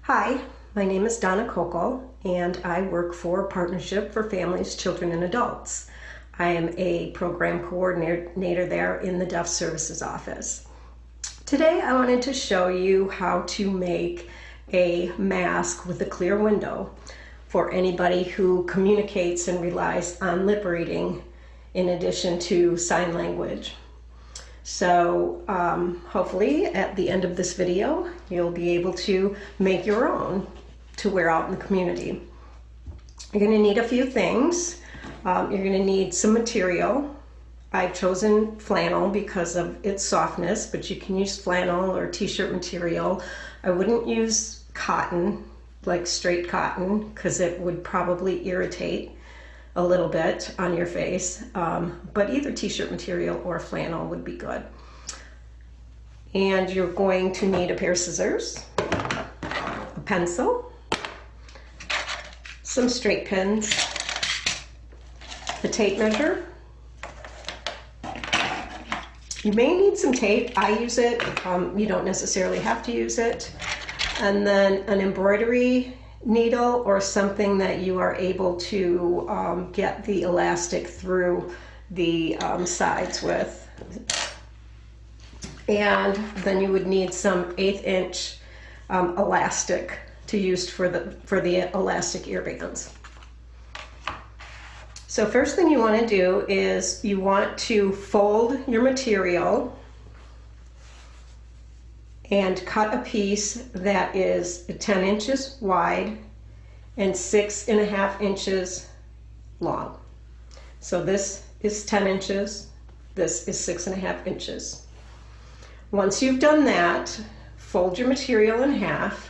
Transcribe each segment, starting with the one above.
Hi, my name is Donna Kocol, and I work for Partnership for Families, Children, and Adults. I am a program coordinator there in the Deaf Services Office. Today I wanted to show you how to make a mask with a clear window for anybody who communicates and relies on lip reading in addition to sign language. So hopefully at the end of this video you'll be able to make your own to wear out in the community. You're going to need a few things. You're going to need some material. I've chosen flannel because of its softness, but you can use flannel or t-shirt material. I wouldn't use cotton, like straight cotton, because it would probably irritate a little bit on your face, but either t-shirt material or flannel would be good. And you're going to need a pair of scissors, a pencil, some straight pins, a tape measure. You may need some tape. I use it. You don't necessarily have to use it. And then an embroidery needle or something that you are able to get the elastic through the sides with. And then you would need some 1/8 inch elastic to use for the elastic ear bands. So first thing you want to do is you want to fold your material and cut a piece that is 10 inches wide and 6.5 inches long. So this is 10 inches, this is 6.5 inches. Once you've done that, fold your material in half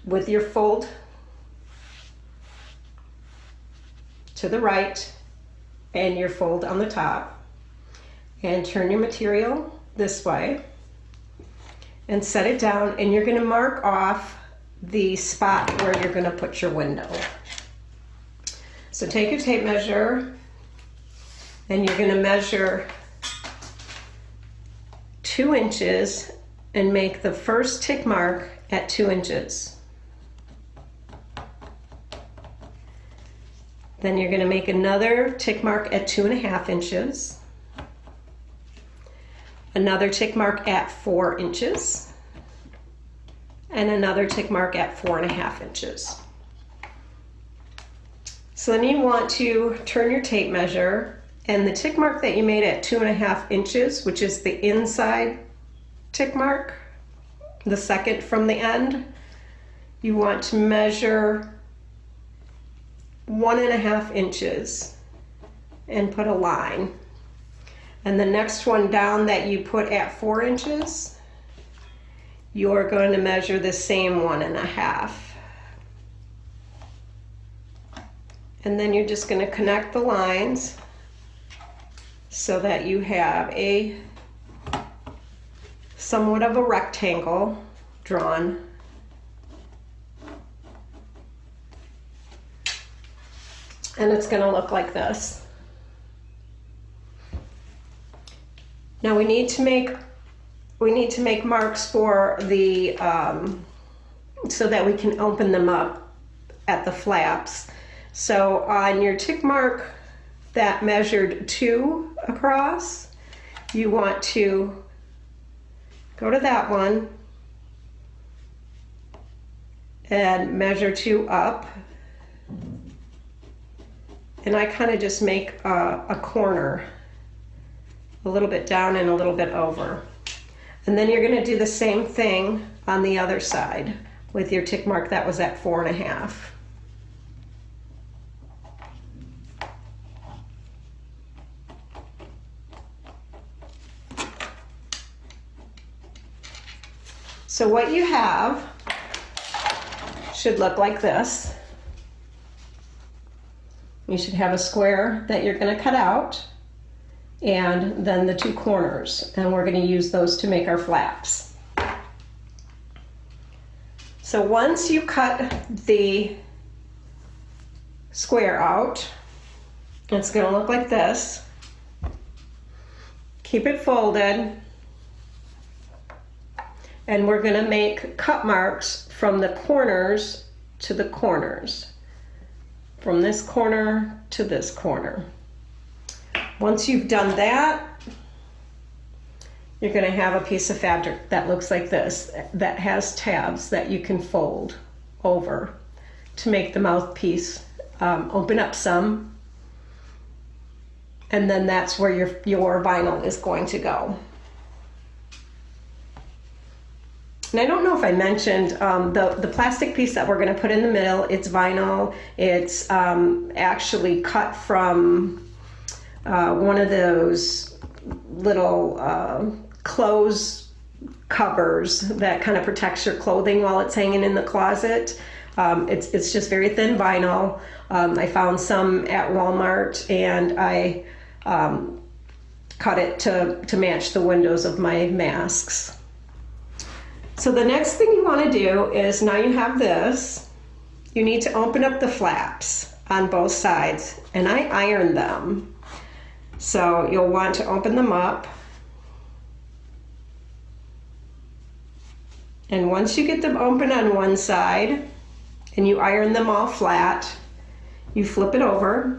with your fold to the right and your fold on the top, and turn your material this way and set it down, and you're going to mark off the spot where you're going to put your window. So take your tape measure and you're going to measure 2 inches and make the first tick mark at 2 inches. Then you're going to make another tick mark at 2.5 inches. Another tick mark at 4 inches, and another tick mark at 4.5 inches. So then you want to turn your tape measure, and the tick mark that you made at 2.5 inches, which is the inside tick mark, the second from the end, you want to measure 1.5 inches and put a line. And the next one down that you put at 4 inches, you're going to measure the same 1.5. And then you're just going to connect the lines so that you have a somewhat of a rectangle drawn. And it's going to look like this. Now we need to make marks for the so that we can open them up at the flaps. So on your tick mark that measured 2 across, you want to go to that one and measure 2 up. And I kind of just make a corner, a little bit down and a little bit over. And then you're going to do the same thing on the other side with your tick mark that was at 4.5. So what you have should look like this. You should have a square that you're going to cut out, and then the 2 corners, and we're going to use those to make our flaps. So once you cut the square out, it's going to look like this. Keep it folded and we're going to make cut marks from the corners to the corners, from this corner to this corner. Once you've done that, you're going to have a piece of fabric that looks like this, that has tabs that you can fold over to make the mouthpiece open up some, and then that's where your vinyl is going to go. And I don't know if I mentioned the plastic piece that we're going to put in the middle. It's vinyl. It's actually cut from one of those little clothes covers that kind of protects your clothing while it's hanging in the closet. It's just very thin vinyl. I found some at Walmart, and I cut it to match the windows of my masks. So the next thing you want to do is, now you have this, you need to open up the flaps on both sides, and I iron them. So you'll want to open them up, and once you get them open on one side and you iron them all flat, you flip it over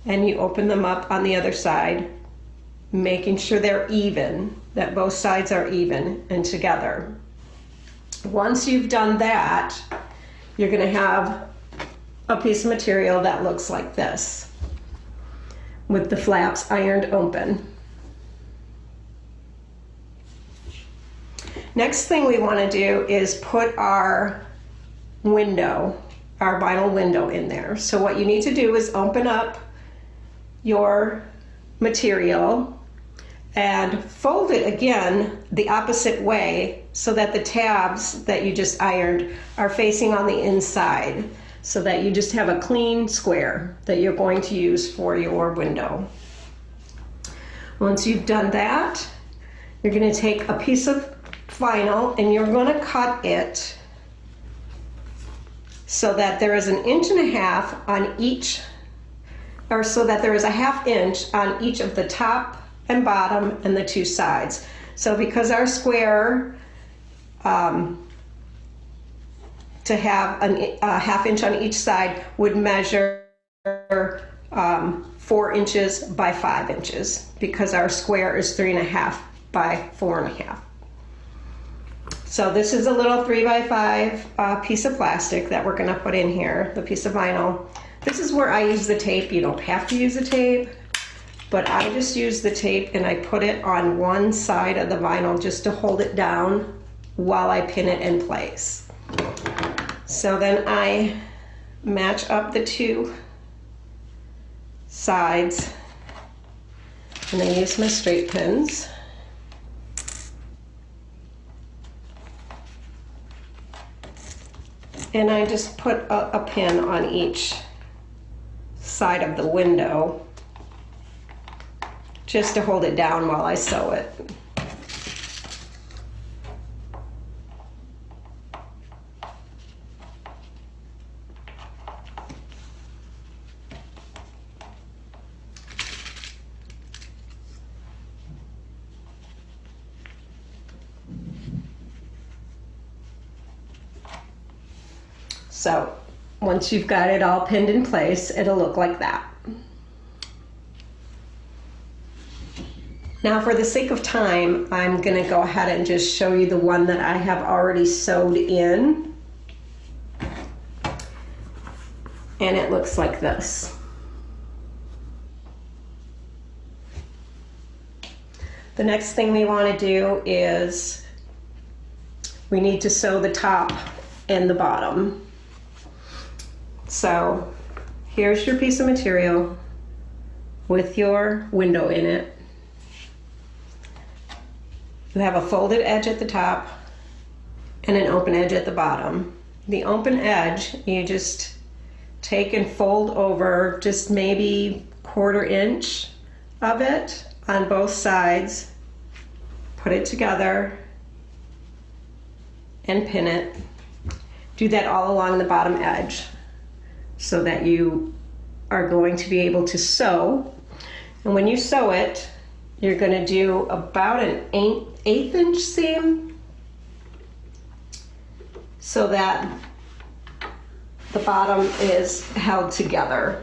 and you open them up on the other side, making sure they're even, that both sides are even and together. Once you've done that, you're going to have a piece of material that looks like this, with the flaps ironed open. Next thing we want to do is put our window, our vinyl window in there. So what you need to do is open up your material and fold it again the opposite way, so that the tabs that you just ironed are facing on the inside, so that you just have a clean square that you're going to use for your window. Once you've done that, you're going to take a piece of vinyl and you're going to cut it so that there is 1.5 inches on each, or so that there is a 1/2 inch on each of the top and bottom and the two sides. So because our square, to have a 1/2 inch on each side would measure 4 inches by 5 inches, because our square is 3.5 by 4.5. So this is a little 3 by 5 piece of plastic that we're going to put in here, the piece of vinyl. This is where I use the tape. You don't have to use the tape, but I just use the tape and I put it on one side of the vinyl just to hold it down while I pin it in place. So then I match up the two sides and I use my straight pins. And I just put a pin on each side of the window just to hold it down while I sew it. So once you've got it all pinned in place, it'll look like that. Now, for the sake of time, I'm going to go ahead and just show you the one that I have already sewed in. And it looks like this. The next thing we want to do is we need to sew the top and the bottom. So here's your piece of material with your window in it. You have a folded edge at the top and an open edge at the bottom. The open edge, you just take and fold over just maybe 1/4 inch of it on both sides, put it together and pin it. Do that all along the bottom edge so that you are going to be able to sew. And when you sew it, you're going to do about an 1/8 inch seam so that the bottom is held together.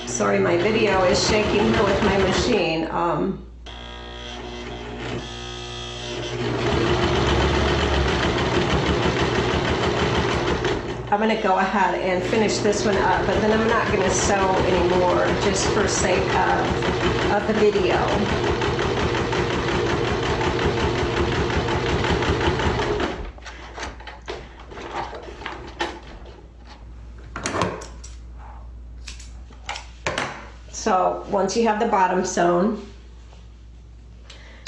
Sorry, my video is shaking here with my machine. I'm going to go ahead and finish this one up, but then I'm not going to sew anymore just for sake of the video. So once you have the bottom sewn,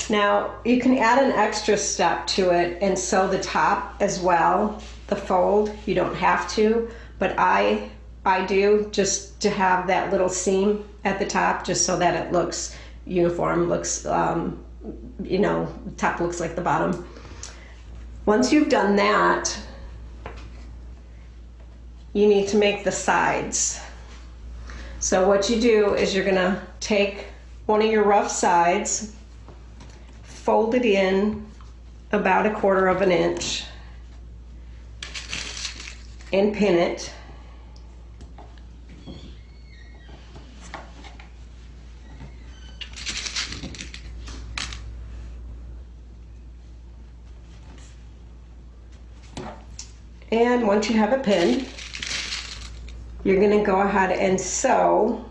now you can add an extra step to it and sew the top as well, the fold. You don't have to, but I do, just to have that little seam at the top, just so that it looks uniform, looks, you know, the top looks like the bottom. Once you've done that, you need to make the sides. So what you do is you're gonna take one of your rough sides, fold it in about 1/4 inch, and pin it. And once you have it pinned, you're going to go ahead and sew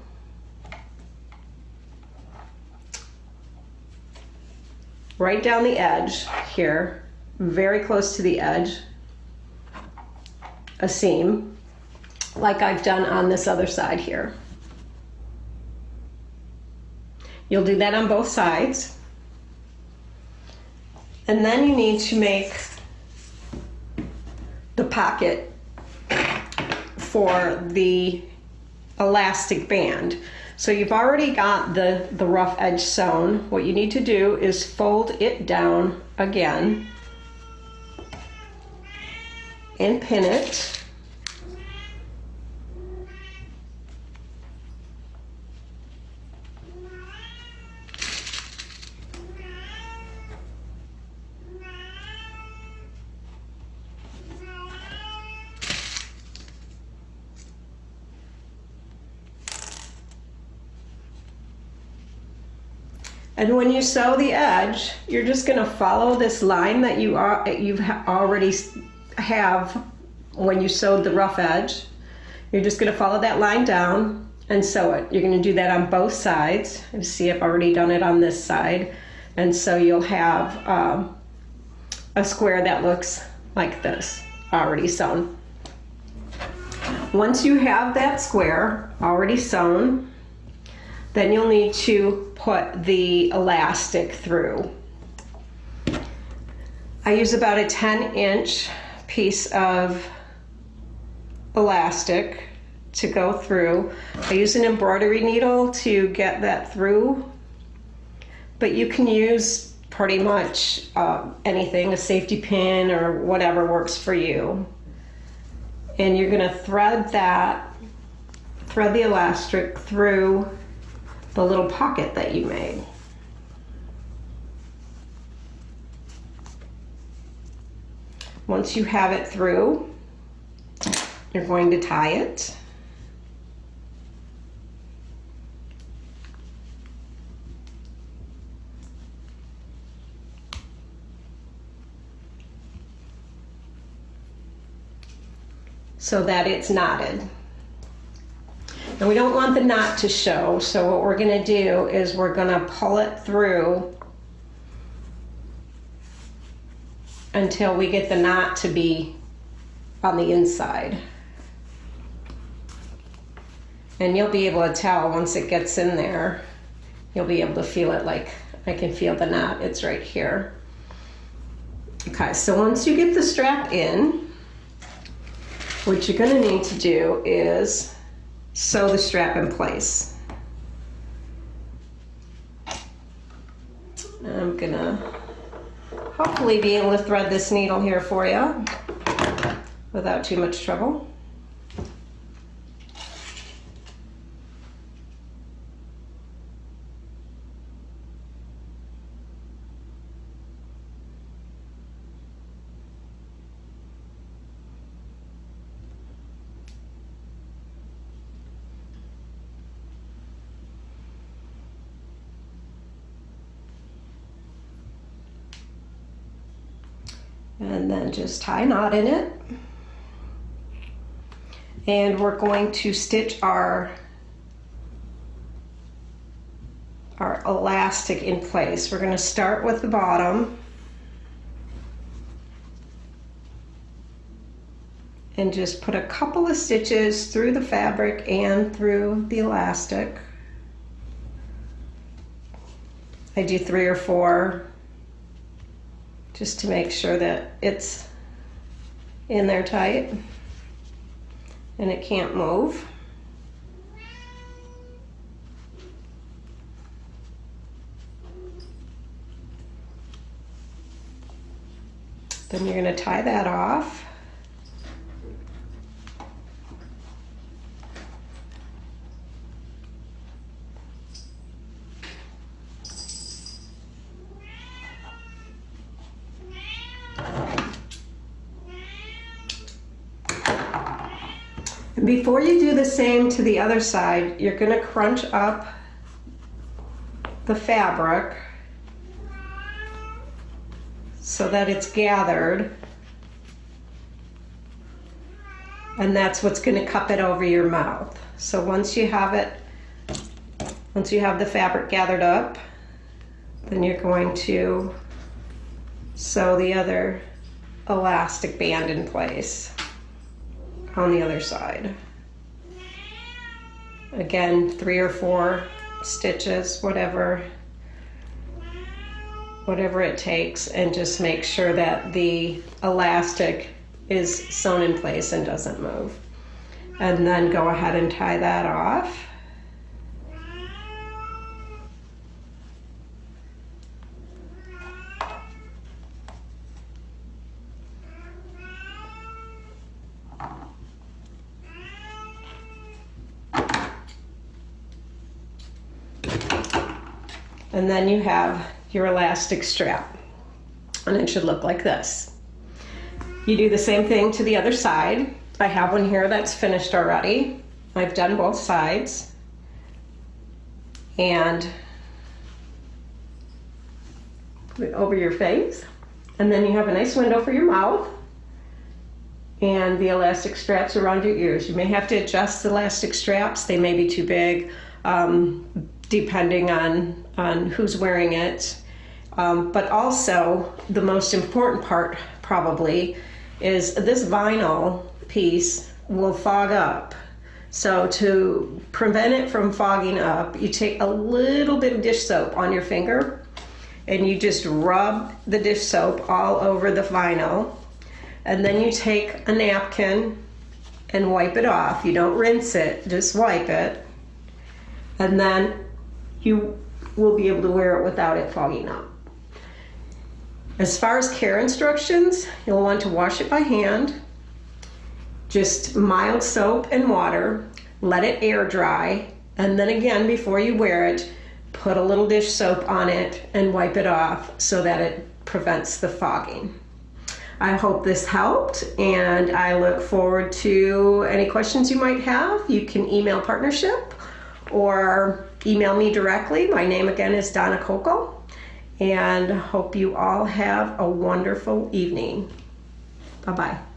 right down the edge here, very close to the edge, a seam, like I've done on this other side here. You'll do that on both sides. And then you need to make the pocket for the elastic band. So you've already got the rough edge sewn. What you need to do is fold it down again and pin it. And when you sew the edge, you're just going to follow this line that you already have when you sewed the rough edge. You're just going to follow that line down and sew it. You're going to do that on both sides. You see, I've already done it on this side. And so you'll have a square that looks like this, already sewn. Once you have that square already sewn, then you'll need to put the elastic through. I use about a 10-inch piece of elastic to go through. I use an embroidery needle to get that through, but you can use pretty much anything, a safety pin or whatever works for you. And you're gonna thread the elastic through the little pocket that you made. Once you have it through, you're going to tie it. So that it's knotted. And we don't want the knot to show, so what we're going to do is we're going to pull it through until we get the knot to be on the inside. And you'll be able to tell once it gets in there, you'll be able to feel it, like I can feel the knot, it's right here. Okay, so once you get the strap in, what you're going to need to do is sew the strap in place. I'm gonna hopefully be able to thread this needle here for you without too much trouble. And then just tie a knot in it. And we're going to stitch our elastic in place. We're going to start with the bottom and just put a couple of stitches through the fabric and through the elastic. I do 3 or 4 just to make sure that it's in there tight and it can't move. Then you're going to tie that off. And before you do the same to the other side, you're going to crunch up the fabric so that it's gathered, and that's what's going to cup it over your mouth. So once you have the fabric gathered up, then you're going to sew the other elastic band in place on the other side. Again, 3 or 4 stitches, whatever it takes, and just make sure that the elastic is sewn in place and doesn't move. And then go ahead and tie that off. And then you have your elastic strap, and it should look like this. You do the same thing to the other side. I have one here that's finished already. I've done both sides. And put it over your face, and then you have a nice window for your mouth and the elastic straps around your ears. You may have to adjust the elastic straps. They may be too big, depending on who's wearing it. But also, the most important part probably is this vinyl piece will fog up. So to prevent it from fogging up, you take a little bit of dish soap on your finger and you just rub the dish soap all over the vinyl. And then you take a napkin and wipe it off. You don't rinse it, just wipe it. And then you will be able to wear it without it fogging up. As far as care instructions, you'll want to wash it by hand, just mild soap and water, let it air dry, and then again, before you wear it, put a little dish soap on it and wipe it off so that it prevents the fogging. I hope this helped, and I look forward to any questions you might have. You can email Partnership or email me directly. My name again is Donna Kocol, and hope you all have a wonderful evening. Bye-bye.